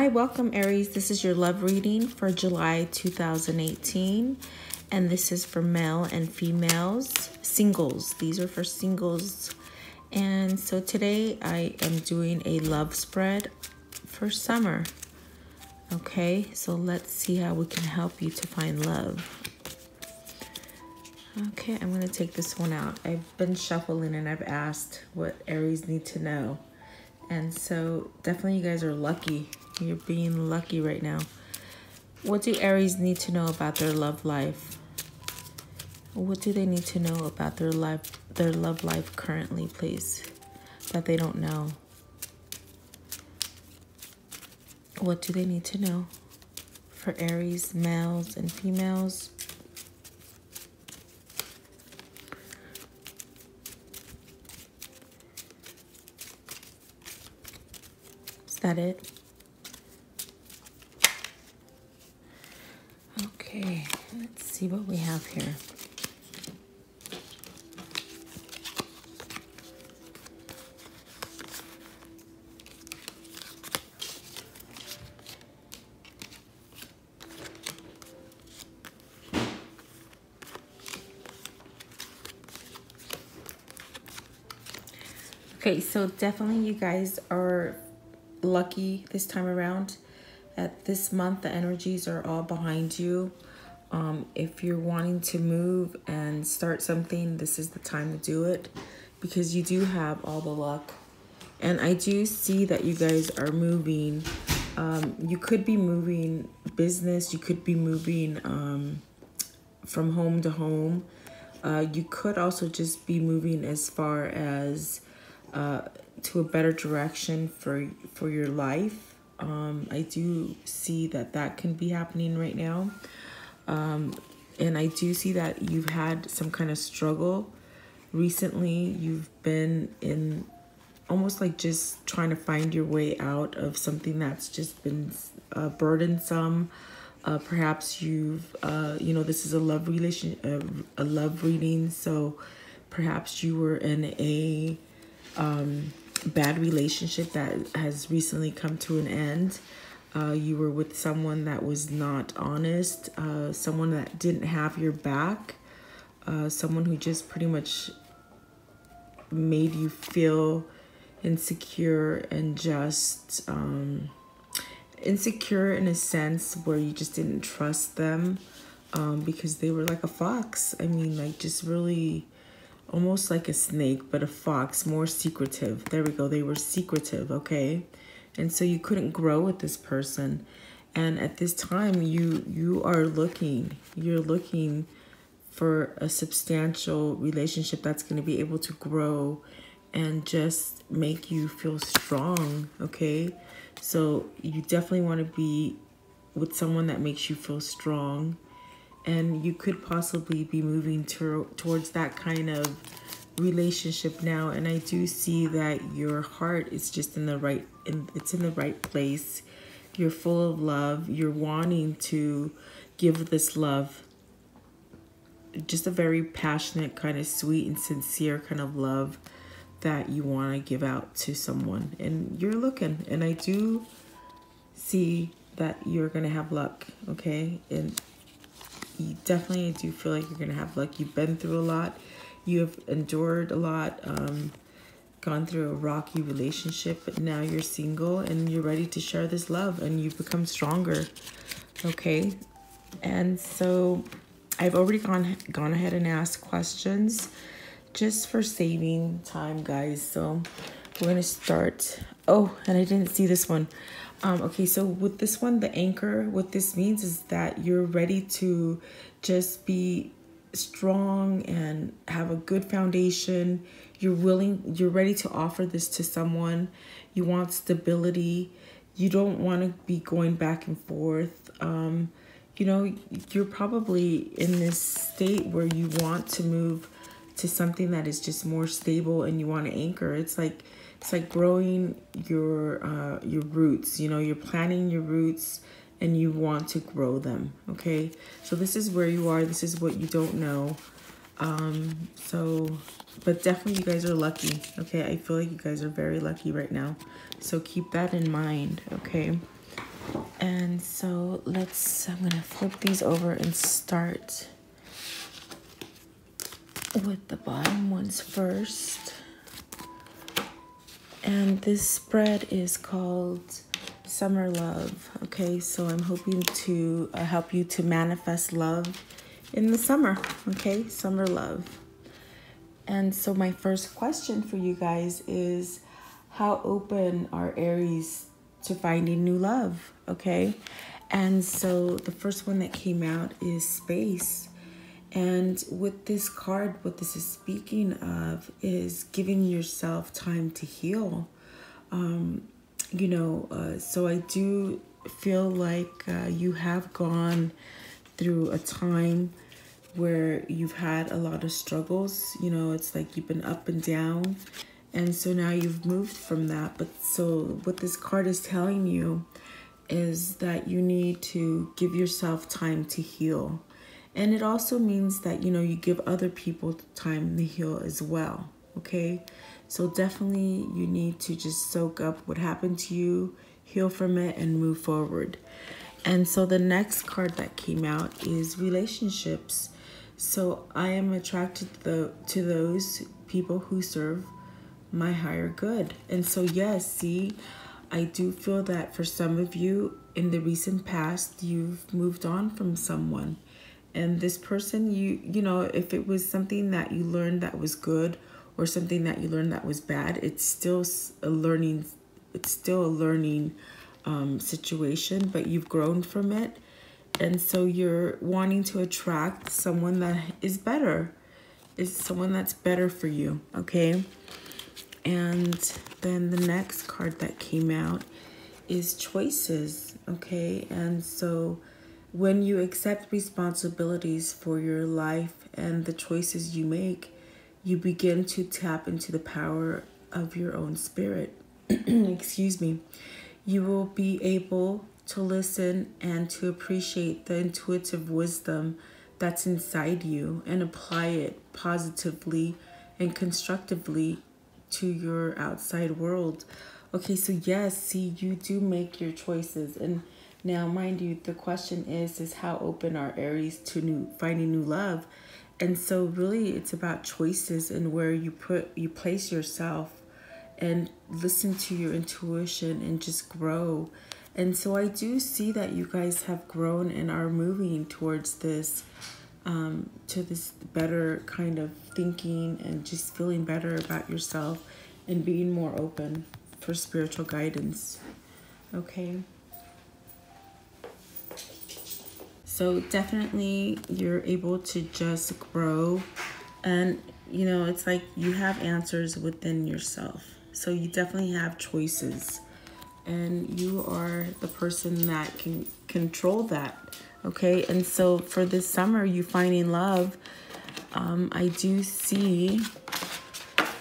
Hi, welcome Aries. This is your love reading for July 2018. And this is for male and females, singles. These are for singles. And so today I am doing a love spread for summer. Okay, so let's see how we can help you to find love. Okay, I'm going to take this one out. I've been shuffling and I've asked what Aries need to know. And so definitely you guys are lucky. You're being lucky right now. What do Aries need to know about their love life? What do they need to know about their love life currently, please? That they don't know. What do they need to know for Aries, males and females? Is that it? Okay, let's see what we have here. Okay, so definitely you guys are lucky this time around. At this month, the energies are all behind you. If you're wanting to move and start something, this is the time to do it because you do have all the luck. And I do see that you guys are moving. You could be moving business. You could be moving from home to home. You could also just be moving as far as to a better direction for your life. I do see that can be happening right now. And I do see that you've had some kind of struggle recently. You've been in almost like just trying to find your way out of something that's just been burdensome. Perhaps you've, this is a love love reading. So perhaps you were in a bad relationship that has recently come to an end. You were with someone that was not honest, someone that didn't have your back, someone who just pretty much made you feel insecure and just insecure in a sense where you just didn't trust them because they were like a fox. I mean, like just really almost like a snake, but a fox, more secretive. There we go. They were secretive, okay? And so you couldn't grow with this person. And at this time, you're looking for a substantial relationship that's going to be able to grow and just make you feel strong, okay? So you definitely want to be with someone that makes you feel strong. And you could possibly be moving towards that kind of relationship now. And I do see that your heart is just in the right place. You're full of love. You're wanting to give this love, just a very passionate, kind of sweet and sincere kind of love that you want to give out to someone. And you're looking, and I do see that you're going to have luck, okay? And you definitely do feel like you're going to have luck. You've been through a lot. You have endured a lot, gone through a rocky relationship, but now you're single and you're ready to share this love and you've become stronger, okay? And so I've already gone ahead and asked questions just for saving time, guys. So we're going to start. Oh, and I didn't see this one. Okay, so with this one, the anchor, what this means is that you're ready to just be strong and have a good foundation. You're ready to offer this to someone. You want stability. You don't want to be going back and forth. You're probably in this state where you want to move to something that is just more stable and you want to anchor. It's like growing your roots. You're planting your roots and you want to grow them, okay? So this is where you are. This is what you don't know. But definitely you guys are lucky, okay? I feel like you guys are very lucky right now. So keep that in mind, okay? And so I'm gonna flip these over and start with the bottom ones first. And this spread is called Summer Love. Okay, so I'm hoping to help you to manifest love in the summer. Okay, summer love. And so my first question for you guys is, how open are Aries to finding new love? Okay, and so the first one that came out is Space. And with this card, what this is speaking of is giving yourself time to heal. So I do feel like you have gone through a time where you've had a lot of struggles. It's like you've been up and down. And so now you've moved from that. But so what this card is telling you is that you need to give yourself time to heal. And it also means that, you give other people time to heal as well, okay? So definitely you need to just soak up what happened to you, heal from it, and move forward. And so the next card that came out is relationships. So I am attracted to those people who serve my higher good. And so yes, see, I do feel that for some of you in the recent past, you've moved on from someone. And this person, if it was something that you learned that was good or something that you learned that was bad, it's still a learning situation, but you've grown from it. And so you're wanting to attract someone that is better, is someone that's better for you, okay? And then the next card that came out is Choices, okay? And so when you accept responsibilities for your life and the choices you make, you begin to tap into the power of your own spirit. Excuse me. You will be able to listen and to appreciate the intuitive wisdom that's inside you and apply it positively and constructively to your outside world. Okay, so yes, see, you do make your choices. And now, mind you, the question is how open are Aries to finding new love? And so really it's about choices and where you place yourself and listen to your intuition and just grow. And so I do see that you guys have grown and are moving towards this, to this better kind of thinking and just feeling better about yourself and being more open for spiritual guidance. Okay. So definitely you're able to just grow, and it's like you have answers within yourself. So you definitely have choices, and you are the person that can control that. Okay. And so for this summer, you finding love, I do see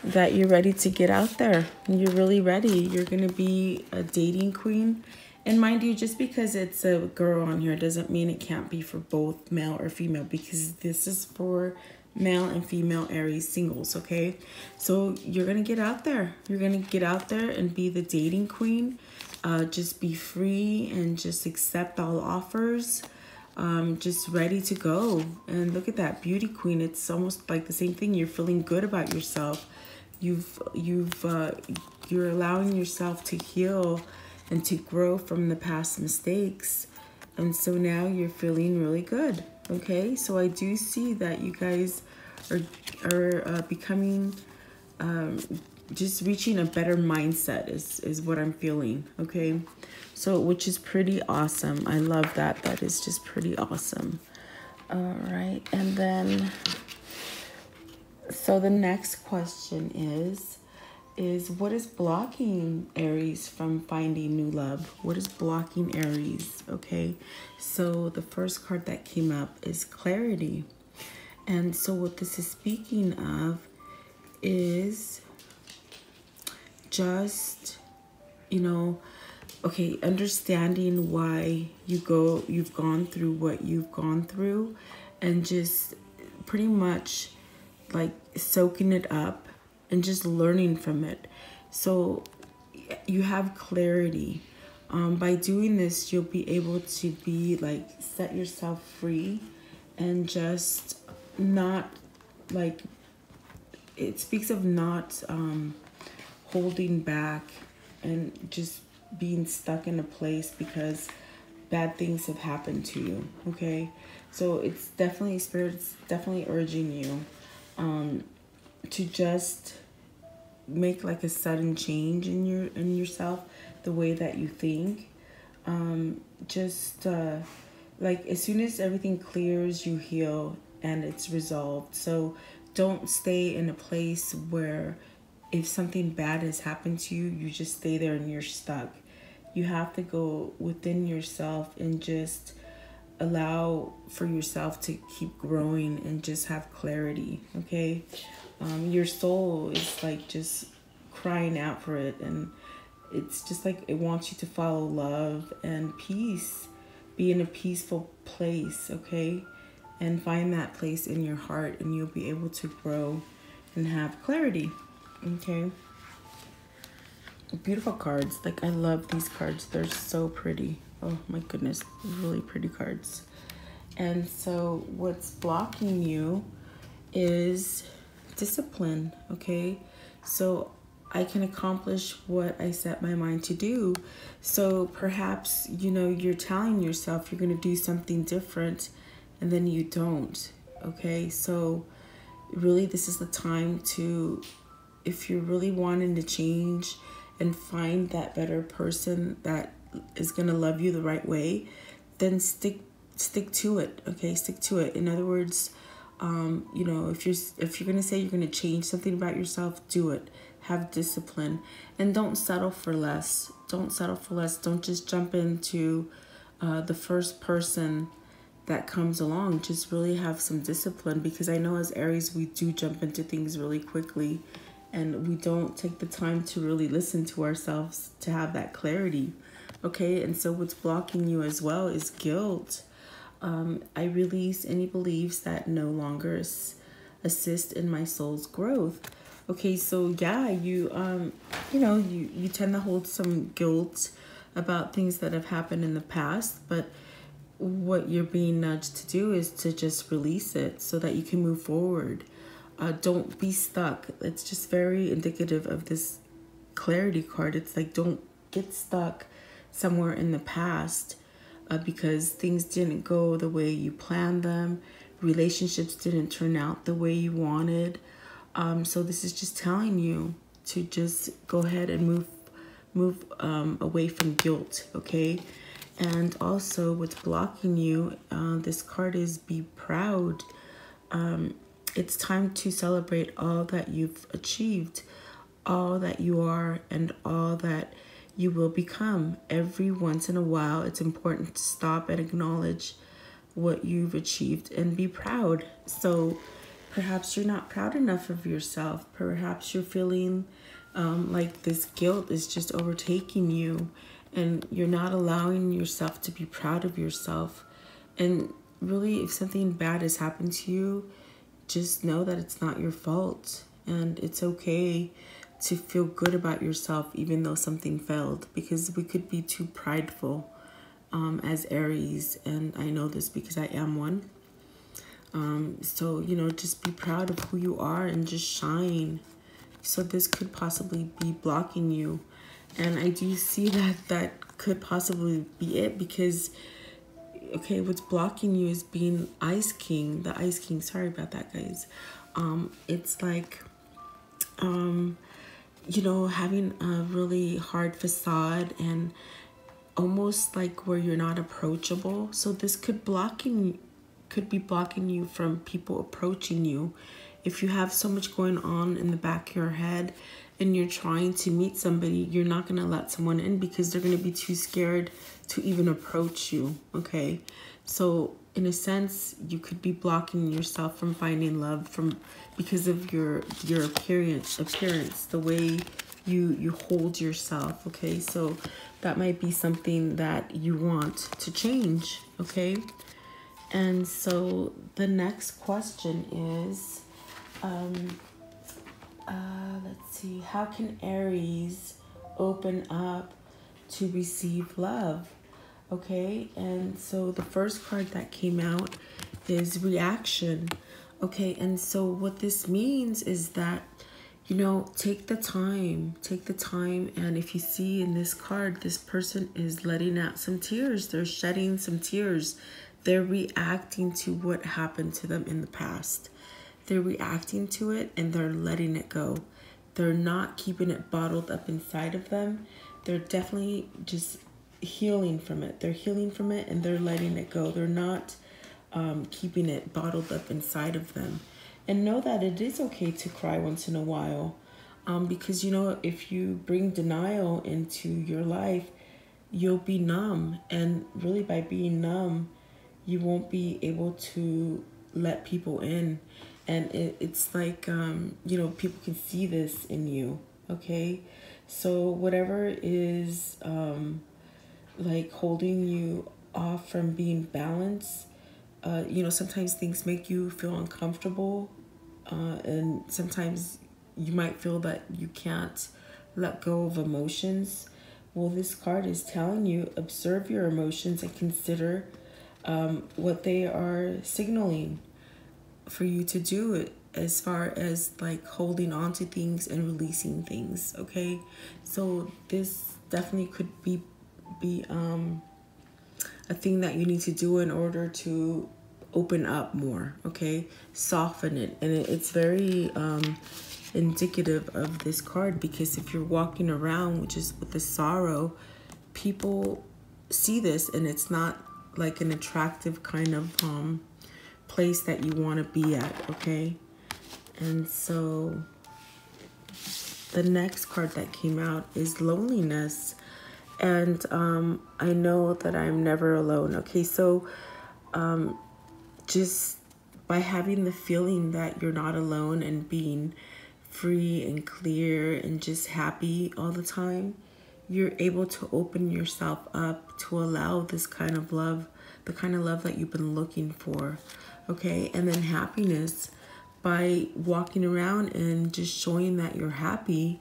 that you're ready to get out there. You're really ready. You're going to be a dating queen. And mind you, just because it's a girl on here doesn't mean it can't be for both male or female, because this is for male and female Aries singles, okay? So you're going to get out there. You're going to get out there and be the dating queen. Just be free and just accept all offers. Just ready to go. And look at that, beauty queen. It's almost like the same thing. You're feeling good about yourself. You're allowing yourself to heal and to grow from the past mistakes. And so now you're feeling really good. Okay, so I do see that you guys are becoming, just reaching a better mindset is what I'm feeling. Okay, so which is pretty awesome. I love that. That is just pretty awesome. All right, and then so the next question is what is blocking Aries from finding new love? What is blocking Aries? Okay, so the first card that came up is Clarity. And so what this is speaking of is just, okay, understanding why you've gone through what you've gone through, and just pretty much like soaking it up and just learning from it. So you have clarity. By doing this, you'll be able to be like, set yourself free and just not like, it speaks of not holding back and just being stuck in a place because bad things have happened to you. Okay, so it's definitely, Spirit's definitely urging you to just make like a sudden change in yourself, the way that you think. Like as soon as everything clears, you heal and it's resolved. So don't stay in a place where if something bad has happened to you, you just stay there and you're stuck. You have to go within yourself and just allow for yourself to keep growing and just have clarity. Okay, your soul is like just crying out for it, and it's just like it wants you to follow love and peace, be in a peaceful place. Okay, and find that place in your heart, and you'll be able to grow and have clarity. Okay, beautiful cards. Like, I love these cards, they're so pretty. Oh my goodness, really pretty cards. And so what's blocking you is discipline. Okay, so I can accomplish what I set my mind to do. So perhaps, you know, you're telling yourself you're going to do something different and then you don't. Okay, so really this is the time to, if you're really wanting to change and find that better person that is going to love you the right way, then stick to it. Okay, stick to it. In other words, you know, if you're going to say you're going to change something about yourself, do it. Have discipline, and don't settle for less. Don't settle for less. Don't just jump into the first person that comes along. Just really have some discipline, because I know as Aries, we do jump into things really quickly and we don't take the time to really listen to ourselves to have that clarity. Okay, and so what's blocking you as well is guilt. I release any beliefs that no longer assist in my soul's growth. Okay, so yeah, you know, you tend to hold some guilt about things that have happened in the past, but what you're being nudged to do is to just release it so that you can move forward. Don't be stuck. It's just very indicative of this clarity card. It's like, don't get stuck somewhere in the past because things didn't go the way you planned them. Relationships didn't turn out the way you wanted. So this is just telling you to just go ahead and move away from guilt. Okay, and also what's blocking you, this card is be proud. It's time to celebrate all that you've achieved, all that you are, and all that you will become. Every once in a while, it's important to stop and acknowledge what you've achieved and be proud. So perhaps you're not proud enough of yourself. Perhaps you're feeling like this guilt is just overtaking you and you're not allowing yourself to be proud of yourself. And really, if something bad has happened to you, just know that it's not your fault, and it's okay to feel good about yourself even though something failed, because we could be too prideful as Aries, and I know this because I am one. So, you know, just be proud of who you are and just shine. So this could possibly be blocking you, and I do see that could possibly be it, because okay, what's blocking you is being Ice King, the Ice King. Sorry about that, guys. It's like, you know, having a really hard facade and almost like where you're not approachable. So this could be blocking you from people approaching you. If you have so much going on in the back of your head and you're trying to meet somebody, you're not going to let someone in because they're going to be too scared to even approach you. Okay, so in a sense, you could be blocking yourself from finding love because of your appearance, the way you hold yourself. Okay, so that might be something that you want to change. Okay, and so the next question is, let's see, how can Aries open up to receive love. Okay, and so the first card that came out is reaction. Okay, and so what this means is that, you know, take the time, and if you see in this card, this person is letting out some tears. They're shedding some tears. They're reacting to what happened to them in the past. They're reacting to it and they're letting it go. They're not keeping it bottled up inside of them. They're definitely just healing from it. They're healing from it and they're letting it go. They're not keeping it bottled up inside of them. And know that it is okay to cry once in a while, because, you know, if you bring denial into your life, you'll be numb. And really, by being numb, you won't be able to let people in. And it's like, you know, people can see this in you, okay? So whatever is like holding you off from being balanced, you know, sometimes things make you feel uncomfortable, and sometimes you might feel that you can't let go of emotions. Well, this card is telling you, observe your emotions and consider what they are signaling for you to do it, as far as like holding on to things and releasing things. Okay, so this definitely could be a thing that you need to do in order to open up more. Okay, soften it. And it's very indicative of this card, because if you're walking around with the sorrow, people see this and it's not like an attractive kind of place that you want to be at. Okay, and so the next card that came out is loneliness. And I know that I'm never alone. Okay, so just by having the feeling that you're not alone and being free and clear and just happy all the time, you're able to open yourself up to allow this kind of love, the kind of love that you've been looking for. Okay, and then happiness, by walking around and just showing that you're happy,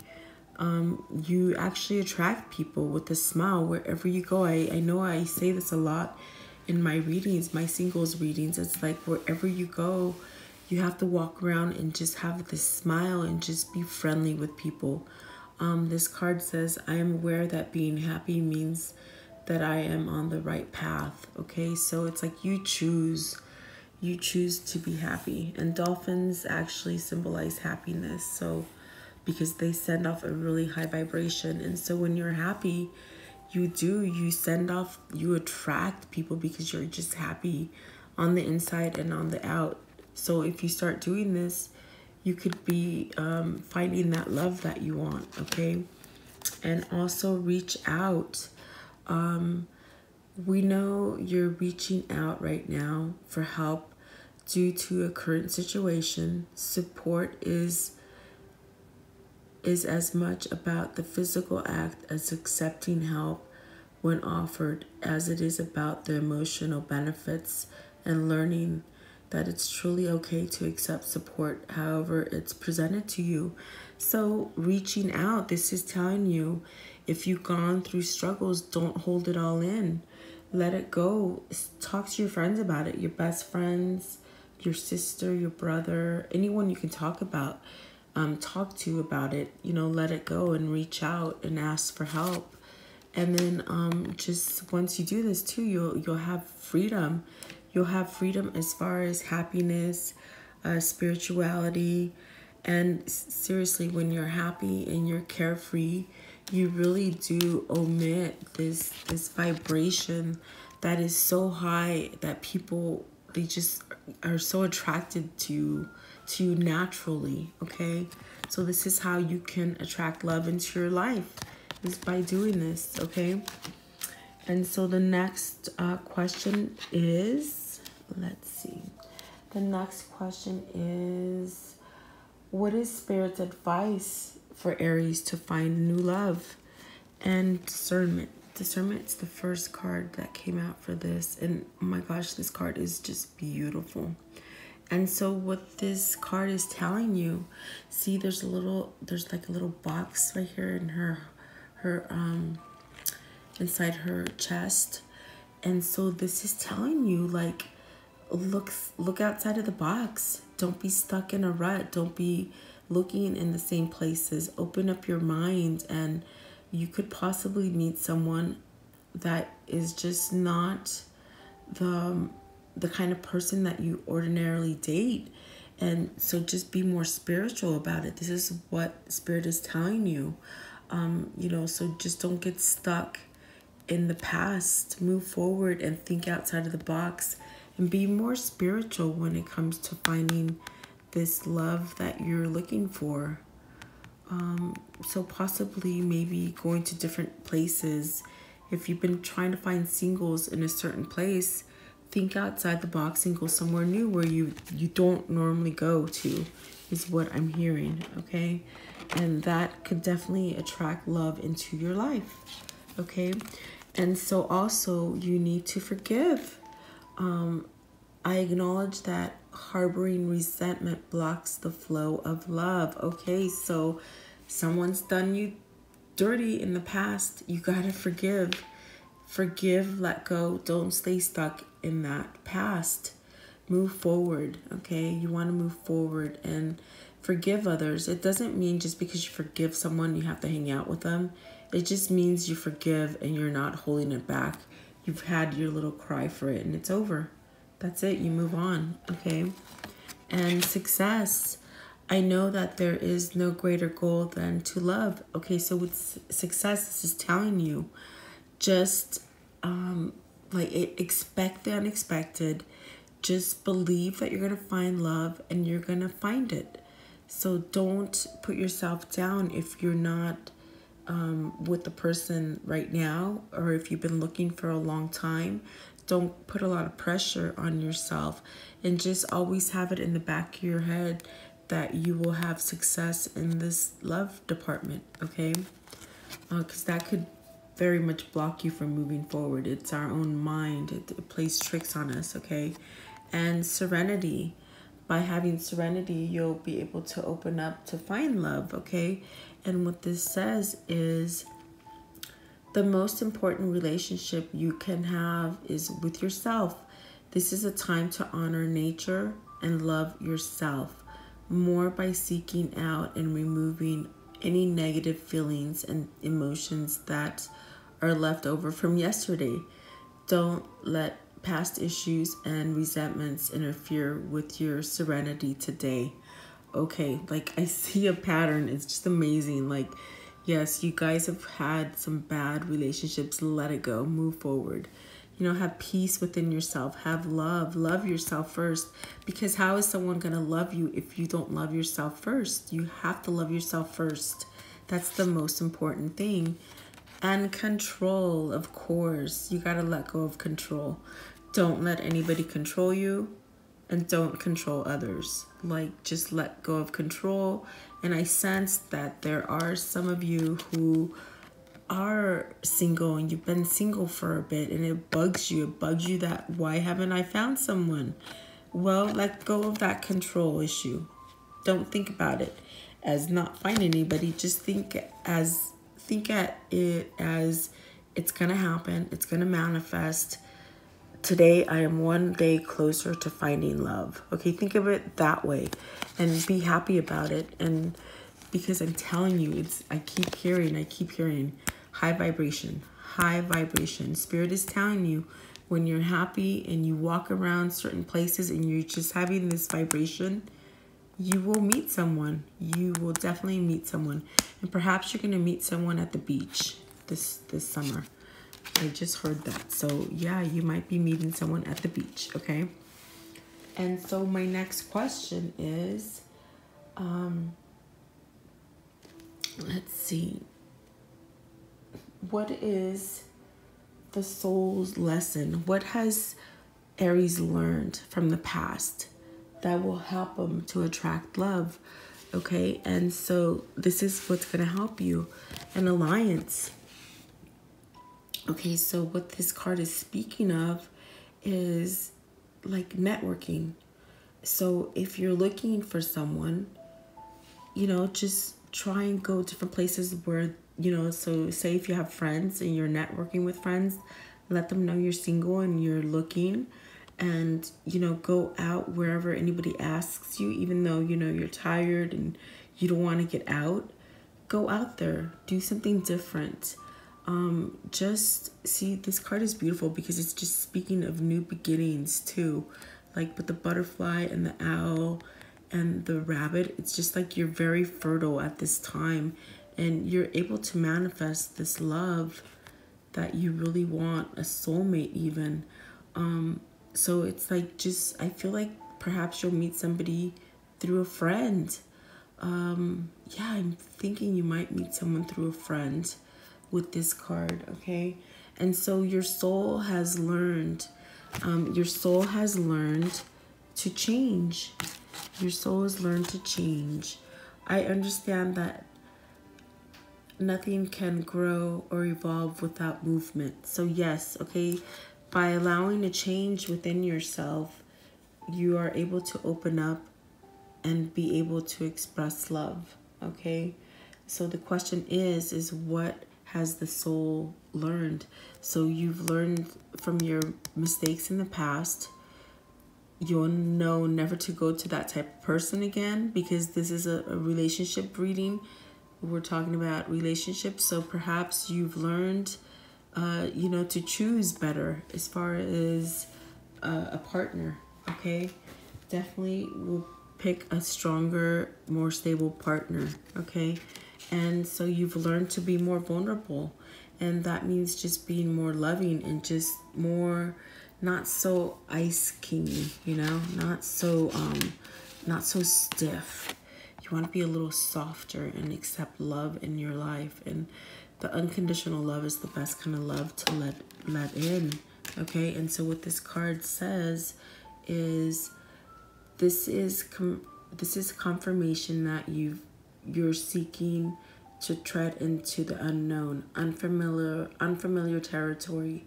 you actually attract people with a smile wherever you go. I know I say this a lot in my readings, my singles readings. It's like wherever you go, you have to walk around and just have this smile and just be friendly with people. This card says, I am aware that being happy means that I am on the right path. Okay, so it's like you choose to be happy. And dolphins actually symbolize happiness, so because they send off a really high vibration. And so when you're happy, you send off, you attract people because you're just happy on the inside and on the out. So if you start doing this, you could be finding that love that you want. Okay, and also reach out. We know you're reaching out right now for help due to a current situation. Support is as much about the physical act as accepting help when offered as it is about the emotional benefits and learning that it's truly okay to accept support however it's presented to you. So reaching out, this is telling you, if you've gone through struggles, don't hold it all in. Let it go. Talk to your friends about it, your best friends, your sister, your brother, anyone you can talk to about it. You know, let it go and reach out and ask for help. And then just once you do this too, you'll have freedom. You'll have freedom as far as happiness, spirituality. And seriously, when you're happy and you're carefree, you really do omit this vibration that is so high that people, they just are so attracted to you naturally. Okay, so this is how you can attract love into your life, is by doing this. Okay, and so the next question is, let's see, the next question is, what is Spirit's advice for Aries to find new love? And discernment. Discernment's the first card that came out for this, and oh my gosh, this card is just beautiful. And so what this card is telling you, see, there's like a little box right here in her inside her chest. And so this is telling you, like, look outside of the box. Don't be stuck in a rut. Don't be looking in the same places. Open up your mind, and you could possibly meet someone that is just not the kind of person that you ordinarily date. And so just be more spiritual about it. This is what Spirit is telling you. You know, so just don't get stuck in the past. Move forward and think outside of the box, and be more spiritual when it comes to finding this love that you're looking for. So possibly maybe going to different places. If you've been trying to find singles in a certain place, think outside the box and go somewhere new where you don't normally go to, is what I'm hearing, okay? And that could definitely attract love into your life, okay? And so also you need to forgive. I acknowledge that harboring resentment blocks the flow of love. Okay, so someone's done you dirty in the past. You gotta forgive. Forgive, let go. Don't stay stuck in that past. Move forward, okay? You want to move forward and forgive others. It doesn't mean just because you forgive someone, you have to hang out with them. It just means you forgive and you're not holding it back. You've had your little cry for it and it's over. That's it. You move on, okay? And success. I know that there is no greater goal than to love. Okay, so with success, this is telling you just expect the unexpected. Just believe that you're going to find love and you're going to find it. So don't put yourself down if you're not with the person right now, or if you've been looking for a long time. Don't put a lot of pressure on yourself, and just always have it in the back of your head that you will have success in this love department, okay? Because that could very much block you from moving forward. It's our own mind. It plays tricks on us, okay? And serenity. By having serenity, you'll be able to open up to find love, okay? And what this says is the most important relationship you can have is with yourself. This is a time to honor nature and love yourself more by seeking out and removing any negative feelings and emotions that are left over from yesterday. Don't let past issues and resentments interfere with your serenity today. Okay, like I see a pattern. It's just amazing. Like, yes, you guys have had some bad relationships. Let it go. Move forward. You know, have peace within yourself. Have love. Love yourself first. Because how is someone going to love you if you don't love yourself first? You have to love yourself first. That's the most important thing. And control, of course. You got to let go of control. Don't let anybody control you. And don't control others. Like, just let go of control. And I sense that there are some of you who are single and you've been single for a bit and it bugs you. It bugs you that, why haven't I found someone? Well, let go of that control issue. Don't think about it as not finding anybody. Just think at it as it's gonna happen. It's gonna manifest. Today, I am one day closer to finding love. Okay, think of it that way and be happy about it. And because I'm telling you, I keep hearing high vibration, high vibration. Spirit is telling you when you're happy and you walk around certain places and you're just having this vibration, you will meet someone. You will definitely meet someone. And perhaps you're going to meet someone at the beach this summer. I just heard that. So yeah, you might be meeting someone at the beach, okay? And so my next question is, let's see. What is the soul's lesson? What has Aries learned from the past that will help them to attract love? Okay, and so this is what's going to help you. An alliance. Okay, so what this card is speaking of is like networking. So if you're looking for someone, you know, just try and go different places where you know, so say if you have friends and you're networking with friends, let them know you're single and you're looking, and, you know, go out wherever anybody asks you, even though, you know, you're tired and you don't want to get out. Go out there, do something different. Just see, this card is beautiful because it's just speaking of new beginnings too. Like with the butterfly and the owl and the rabbit, it's just like you're very fertile at this time and you're able to manifest this love that you really want, a soulmate even. So it's like, just, I feel like perhaps you'll meet somebody through a friend. Yeah, I'm thinking you might meet someone through a friend with this card, okay? And so your soul has learned, to change. Your soul has learned to change. I understand that nothing can grow or evolve without movement. So yes, okay, by allowing a change within yourself, you are able to open up and be able to express love, okay? So the question is what has the soul learned? So you've learned from your mistakes in the past. You'll know never to go to that type of person again, because this is a relationship reading. We're talking about relationships. So perhaps you've learned, you know, to choose better as far as a partner, okay? Definitely will pick a stronger, more stable partner, okay? And so you've learned to be more vulnerable, and that means just being more loving and just more, not so ice kingy, you know, not so stiff. You want to be a little softer and accept love in your life, and the unconditional love is the best kind of love to let in, okay? And so what this card says is, this is confirmation that you're seeking to tread into the unknown, unfamiliar territory,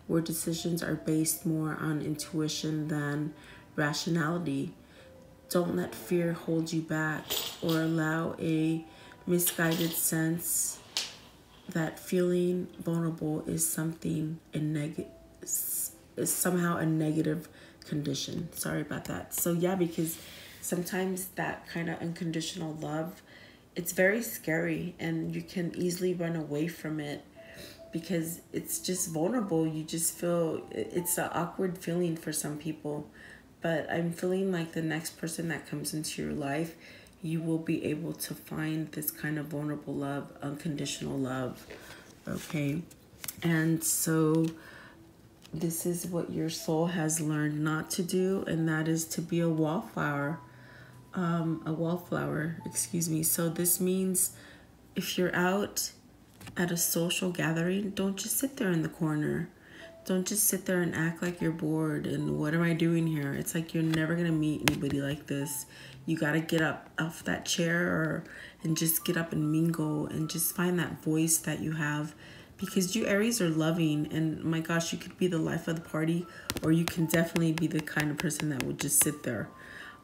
where decisions are based more on intuition than rationality. Don't let fear hold you back or allow a misguided sense that feeling vulnerable is somehow a negative condition. Sorry about that. So yeah, because sometimes that kind of unconditional love, it's very scary and you can easily run away from it because it's just vulnerable. You just feel, it's an awkward feeling for some people. But I'm feeling like the next person that comes into your life, you will be able to find this kind of vulnerable love, unconditional love, okay? And so this is what your soul has learned not to do, and that is to be a wallflower. Excuse me. So this means if you're out at a social gathering, don't just sit there in the corner. Don't just sit there and act like you're bored and what am I doing here? It's like you're never going to meet anybody like this. You got to get up off that chair and just get up and mingle and just find that voice that you have, because you Aries are loving, and my gosh, you could be the life of the party, or you can definitely be the kind of person that would just sit there.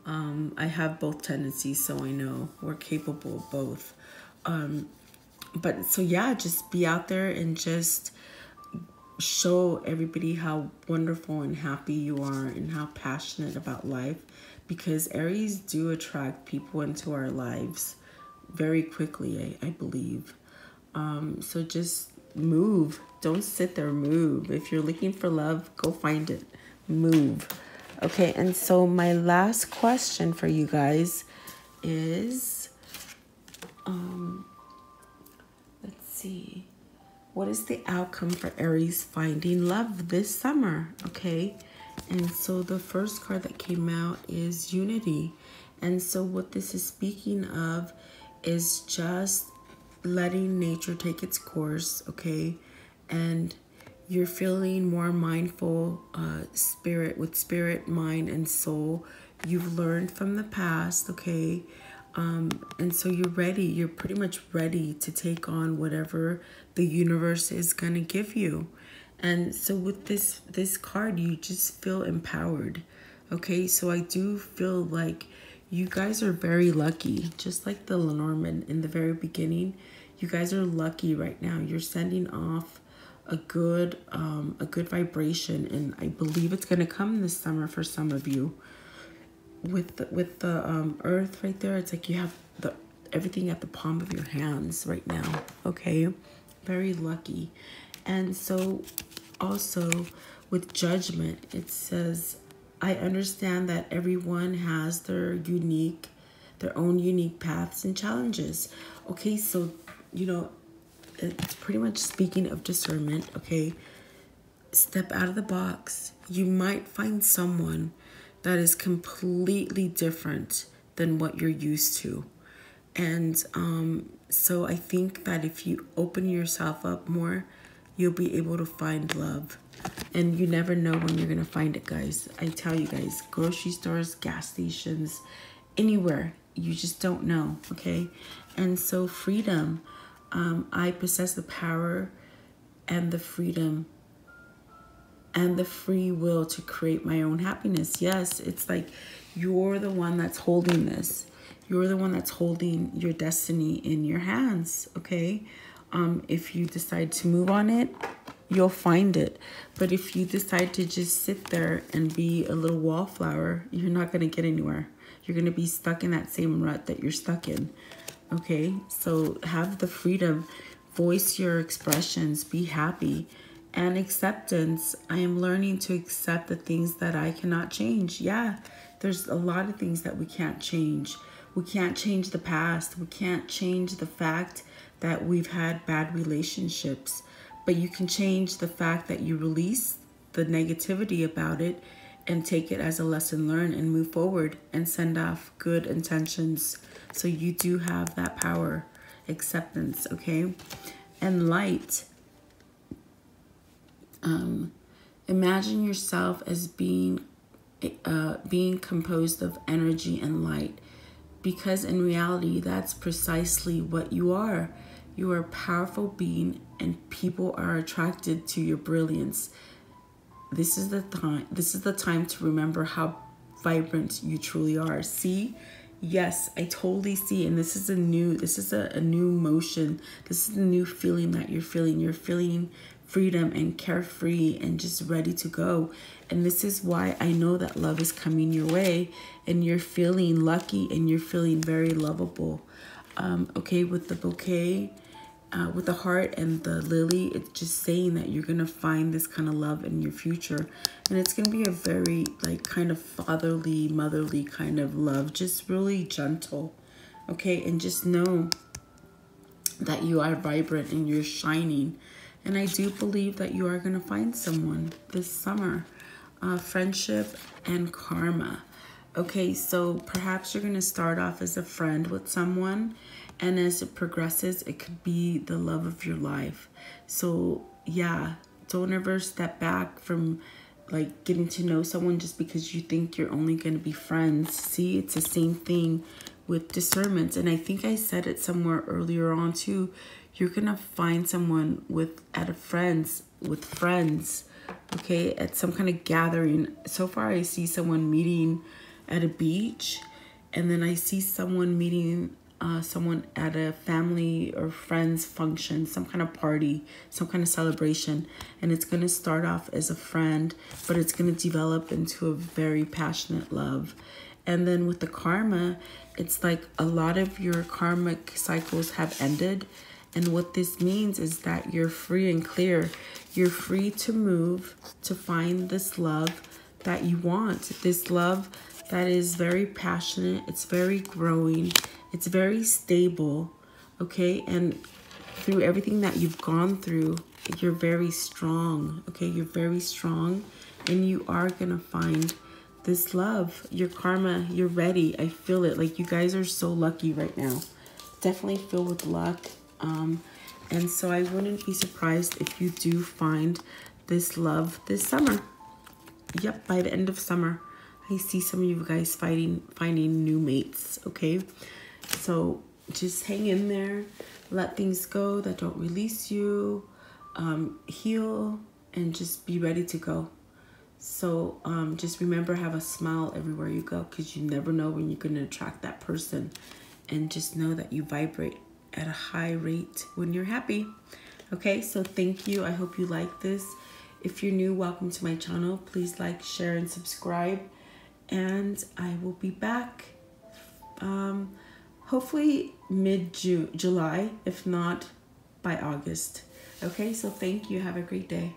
I have both tendencies, so I know we're capable of both. But so yeah, just be out there and just show everybody how wonderful and happy you are and how passionate about life, because Aries do attract people into our lives very quickly, I believe. So just move. Don't sit there, move. If you're looking for love, go find it. Move. Okay, and so my last question for you guys is, let's see. What is the outcome for Aries finding love this summer? Okay, and so the first card that came out is Unity. And so what this is speaking of is just letting nature take its course, okay? And you're feeling more mindful, spirit, mind, and soul. You've learned from the past, okay? And so you're ready. You're pretty much ready to take on whatever the universe is going to give you. And so with this card, you just feel empowered, okay? So I do feel like you guys are very lucky. Just like the Lenormand in the very beginning, You guys are lucky right now. You're sending off a good vibration, and I believe it's gonna come this summer for some of you. With the earth right there, it's like you have everything at the palm of your hands right now. Okay, very lucky. And so also with judgment, it says, I understand that everyone has their own unique paths and challenges. Okay, so it's pretty much speaking of discernment. Okay, step out of the box. You might find someone that is completely different than what you're used to. And so I think that if you open yourself up more, you'll be able to find love. And you never know when you're going to find it, guys. I tell you guys, grocery stores, gas stations, anywhere. You just don't know, okay? And so freedom, I possess the power and the freedom and the free will to create my own happiness. Yes, it's like you're the one that's holding this. You're the one that's holding your destiny in your hands, okay? If you decide to move on it, you'll find it. But if you decide to just sit there and be a little wallflower, you're not going to get anywhere. You're going to be stuck in that same rut that you're stuck in, okay? So have the freedom. Voice your expressions. Be happy. And acceptance. I am learning to accept the things that I cannot change. Yeah, there's a lot of things that we can't change. We can't change the past. We can't change the fact that we've had bad relationships. But you can change the fact that you release the negativity about it and take it as a lesson learned and move forward and send off good intentions. So you do have that power. Acceptance, okay? And light. Imagine yourself as being composed of energy and light, because in reality, that's precisely what you are. You are a powerful being, and people are attracted to your brilliance. This is the time. This is the time to remember how vibrant you truly are. See? Yes, I totally see. And this is a new motion. This is a new feeling that you're feeling. You're feeling freedom and carefree and just ready to go. And this is why I know that love is coming your way, and you're feeling lucky and you're feeling very lovable. Okay, with the bouquet, with the heart and the lily, it's just saying that you're going to find this kind of love in your future. And it's going to be a very kind of fatherly, motherly kind of love, just really gentle. Okay, and just know that you are vibrant and you're shining. And I do believe that you are going to find someone this summer. Friendship and karma. Okay, so perhaps you're going to start off as a friend with someone, and as it progresses, it could be the love of your life. So yeah, don't ever step back from getting to know someone just because you think you're only going to be friends. See, it's the same thing with discernment. And I think I said it somewhere earlier on too. You're going to find someone with friends, okay, at some kind of gathering. So far, I see someone meeting at a beach, and then I see someone meeting someone at a family or friends function, some kind of party, some kind of celebration. And it's going to start off as a friend, but it's going to develop into a very passionate love. And then with the karma, it's like a lot of your karmic cycles have ended. And what this means is that you're free and clear. You're free to move to find this love that you want. This love that is very passionate. It's very growing. It's very stable. Okay. And through everything that you've gone through, you're very strong. Okay. You're very strong, and you are going to find this love. Your karma, you're ready. I feel it. Like, you guys are so lucky right now. Definitely filled with luck. And so I wouldn't be surprised if you do find this love this summer. Yep, by the end of summer, I see some of you guys finding new mates, okay? So just hang in there, let things go that don't release you, heal, and just be ready to go. So just remember, have a smile everywhere you go, because you never know when you're going to attract that person. And just know that you vibrate at a high rate when you're happy. Okay, so thank you. I hope you like this. If you're new, welcome to my channel. Please like, share, and subscribe. And I will be back hopefully mid-July, if not by August. Okay, so thank you. Have a great day.